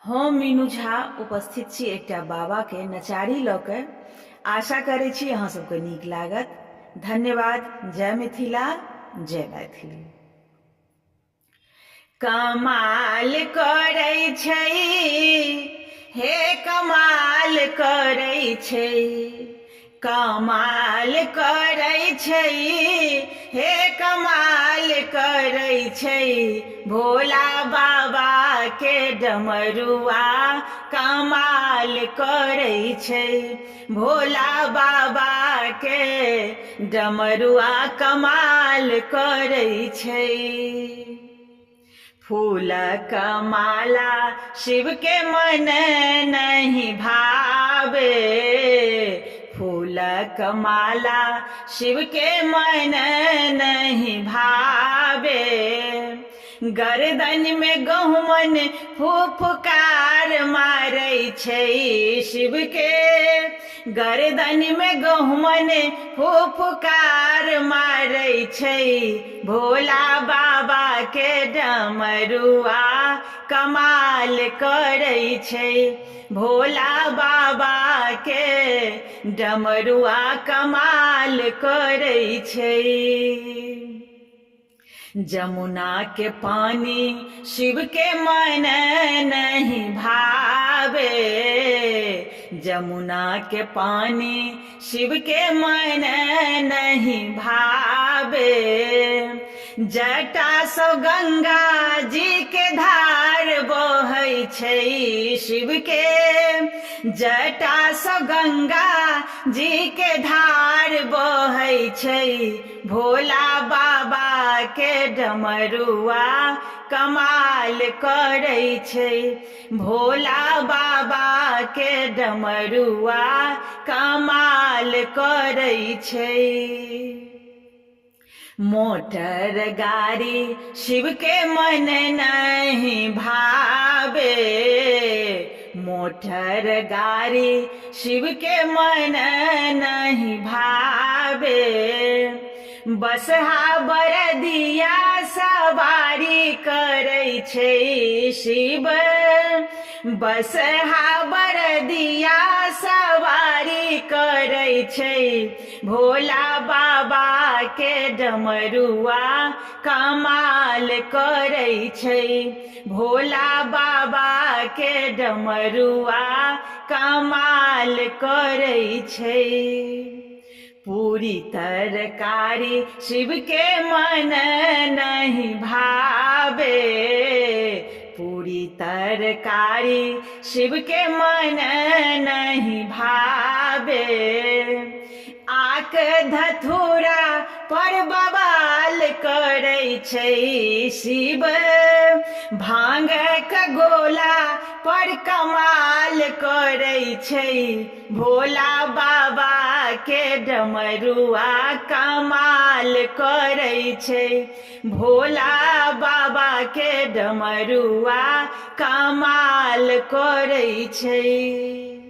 हम मीनू झा उपस्थित छी एकटा बाबा के नचारी लऽ के। आशा करै छी अहाँ सबके नीक लागत। धन्यवाद। जय मिथिला, जय मैथिली। कमाल करै छै, हे कमाल करै छै, कमाल करै छै, हे कमाल करै छै, भोला बाबा के डमरुआ कमाल करै छै, भोला बाबा के डमरुआ कमाल करै छै। फूलक माला शिव के मन नहीं भावे, फूलक माला शिव के मन नहीं भावे, गर्दन में गहुमन फुफकार मारै छै शिव के, गर्दन में गहुमन फुफकार मारै छै, भोला बाबा के डमरुआ कमाल करै छै, भोला बाबा के डमरुआ कमाल करै छै। जमुना के पानी शिव के मन नहीं भावे, जमुना के पानी शिव के मन नहीं भावे, जटा सो गंगा जी के धार बहै छै शिव के, जटा सो गंगा जी के धार बहै छै, भोला बाबा के डमरुआ कमाल करै छै, भोला बाबा के डमरुआ कमाल करै छै। मोटर गाड़ी शिव के मन नहीं भावे, मोटर गाड़ी शिव के मन नहीं भावे, बसहा बरदिया सवारी करै छै शिव, बसहा बरदिया सवारी करै छै, भोला बाबा के डमरुआ कमाल करै छै, भोला बाबा के डमरुआ कमाल करै छै। पूरी तरकारी शिव के मन नहीं भावे, पूरी तरकारी शिव के मन नहीं भावे, आक धथुरा पर बवाल करै छै शिव, भांगक गोला पर कमाल करै छै, भोला बाबा के डमरुआ कमाल करै छै, भोला बाबा के डमरुआ कमाल करै छै।